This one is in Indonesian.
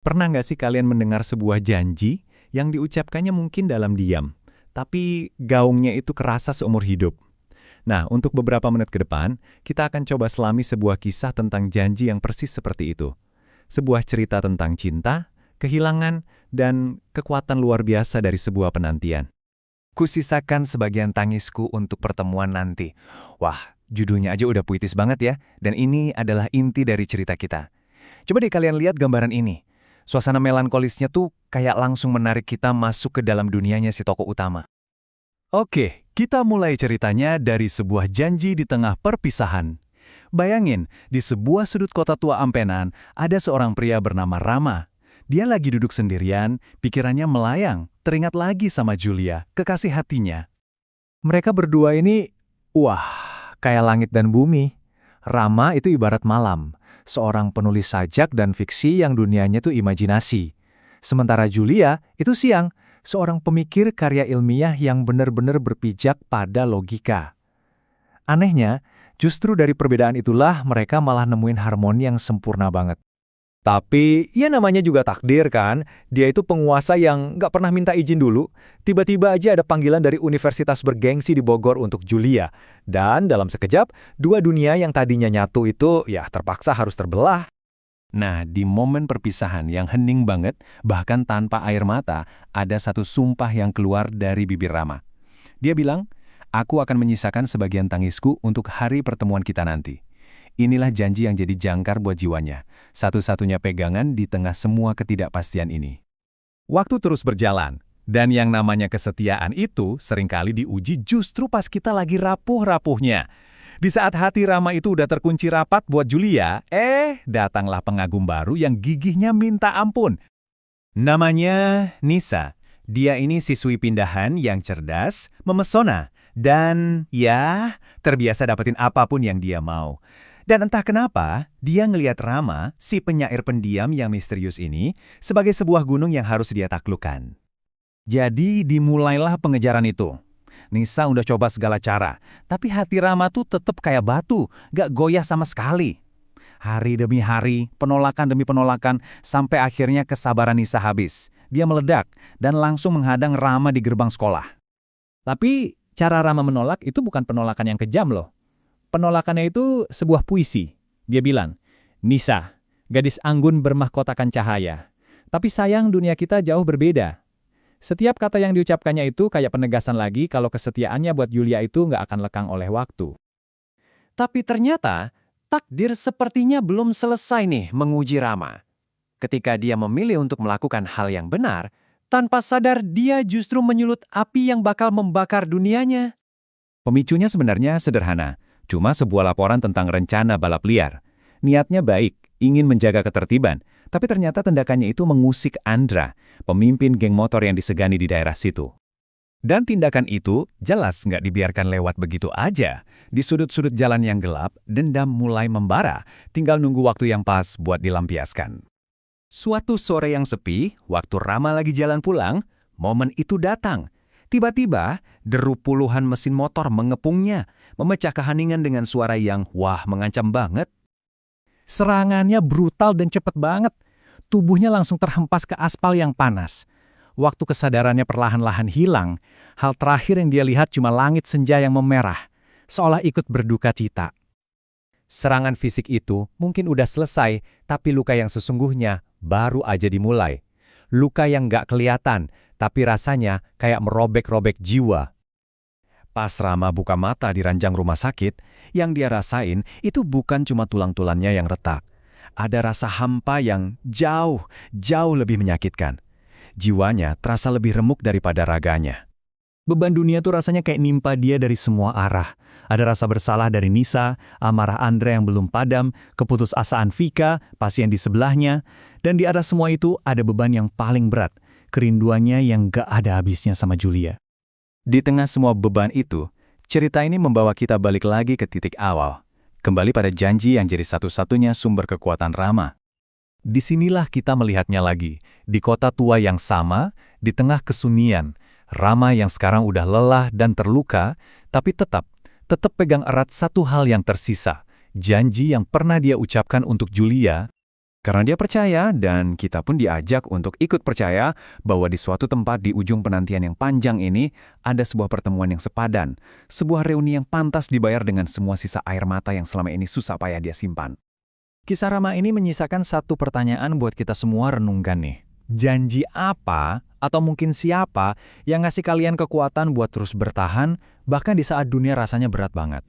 Pernah nggak sih kalian mendengar sebuah janji yang diucapkannya mungkin dalam diam, tapi gaungnya itu kerasa seumur hidup? Nah, untuk beberapa menit ke depan, kita akan coba selami sebuah kisah tentang janji yang persis seperti itu. Sebuah cerita tentang cinta, kehilangan, dan kekuatan luar biasa dari sebuah penantian. Kusisakan sebagian tangisku untuk pertemuan nanti. Wah, judulnya aja udah puitis banget ya, dan ini adalah inti dari cerita kita. Coba deh kalian lihat gambaran ini. Suasana melankolisnya tuh kayak langsung menarik kita masuk ke dalam dunianya si tokoh utama. Oke, kita mulai ceritanya dari sebuah janji di tengah perpisahan. Bayangin, di sebuah sudut kota tua ampenan, ada seorang pria bernama Rama. Dia lagi duduk sendirian, pikirannya melayang, teringat lagi sama Julia, kekasih hatinya. Mereka berdua ini, wah, kayak langit dan bumi. Rama itu ibarat malam, seorang penulis sajak dan fiksi yang dunianya itu imajinasi. Sementara Julia itu siang, seorang pemikir karya ilmiah yang benar-benar berpijak pada logika. Anehnya, justru dari perbedaan itulah mereka malah nemuin harmoni yang sempurna banget. Tapi, ya namanya juga takdir kan? Dia itu penguasa yang nggak pernah minta izin dulu. Tiba-tiba aja ada panggilan dari universitas bergengsi di Bogor untuk Julia. Dan dalam sekejap, dua dunia yang tadinya nyatu itu ya terpaksa harus terbelah. Nah, di momen perpisahan yang hening banget, bahkan tanpa air mata, ada satu sumpah yang keluar dari bibir Rama. Dia bilang, "Aku akan menyisakan sebagian tangisku untuk hari pertemuan kita nanti." Inilah janji yang jadi jangkar buat jiwanya, satu-satunya pegangan di tengah semua ketidakpastian ini. Waktu terus berjalan, dan yang namanya kesetiaan itu seringkali diuji justru pas kita lagi rapuh-rapuhnya. Di saat hati Rama itu udah terkunci rapat buat Julia, datanglah pengagum baru yang gigihnya minta ampun. Namanya Nisa. Dia ini siswi pindahan yang cerdas, memesona, dan ya, terbiasa dapetin apapun yang dia mau. Dan entah kenapa, dia ngelihat Rama, si penyair pendiam yang misterius ini, sebagai sebuah gunung yang harus dia taklukkan. Jadi dimulailah pengejaran itu. Nisa udah coba segala cara, tapi hati Rama tuh tetap kayak batu, gak goyah sama sekali. Hari demi hari, penolakan demi penolakan, sampai akhirnya kesabaran Nisa habis. Dia meledak dan langsung menghadang Rama di gerbang sekolah. Tapi cara Rama menolak itu bukan penolakan yang kejam loh. Penolakannya itu sebuah puisi. Dia bilang, "Nisa, gadis anggun bermahkotakan cahaya. Tapi sayang dunia kita jauh berbeda." Setiap kata yang diucapkannya itu kayak penegasan lagi kalau kesetiaannya buat Julia itu nggak akan lekang oleh waktu. Tapi ternyata, takdir sepertinya belum selesai nih menguji Rama. Ketika dia memilih untuk melakukan hal yang benar, tanpa sadar dia justru menyulut api yang bakal membakar dunianya. Pemicunya sebenarnya sederhana. Cuma sebuah laporan tentang rencana balap liar. Niatnya baik, ingin menjaga ketertiban, tapi ternyata tindakannya itu mengusik Andra, pemimpin geng motor yang disegani di daerah situ. Dan tindakan itu jelas nggak dibiarkan lewat begitu aja. Di sudut-sudut jalan yang gelap, dendam mulai membara, tinggal nunggu waktu yang pas buat dilampiaskan. Suatu sore yang sepi, waktu Rama lagi jalan pulang, momen itu datang. Tiba-tiba, deru puluhan mesin motor mengepungnya, memecah keheningan dengan suara yang, wah, mengancam banget. Serangannya brutal dan cepat banget. Tubuhnya langsung terhempas ke aspal yang panas. Waktu kesadarannya perlahan-lahan hilang, hal terakhir yang dia lihat cuma langit senja yang memerah, seolah ikut berduka cita. Serangan fisik itu mungkin udah selesai, tapi luka yang sesungguhnya baru aja dimulai. Luka yang nggak kelihatan, tapi rasanya kayak merobek-robek jiwa. Pas Rama buka mata di ranjang rumah sakit, yang dia rasain itu bukan cuma tulang-tulangnya yang retak. Ada rasa hampa yang jauh lebih menyakitkan. Jiwanya terasa lebih remuk daripada raganya. Beban dunia tuh rasanya kayak nimpa dia dari semua arah. Ada rasa bersalah dari Nisa, amarah Andre yang belum padam, keputusasaan Vika, pasien di sebelahnya, dan di atas semua itu ada beban yang paling berat, kerinduannya yang gak ada habisnya sama Julia. Di tengah semua beban itu, cerita ini membawa kita balik lagi ke titik awal. Kembali pada janji yang jadi satu-satunya sumber kekuatan Rama. Disinilah kita melihatnya lagi, di kota tua yang sama, di tengah kesunyian, Rama yang sekarang udah lelah dan terluka, tapi tetap pegang erat satu hal yang tersisa, janji yang pernah dia ucapkan untuk Julia. Karena dia percaya, dan kita pun diajak untuk ikut percaya bahwa di suatu tempat di ujung penantian yang panjang ini ada sebuah pertemuan yang sepadan, sebuah reuni yang pantas dibayar dengan semua sisa air mata yang selama ini susah payah dia simpan. Kisah Rama ini menyisakan satu pertanyaan buat kita semua renungkan nih. Janji apa, atau mungkin siapa, yang ngasih kalian kekuatan buat terus bertahan, bahkan di saat dunia rasanya berat banget?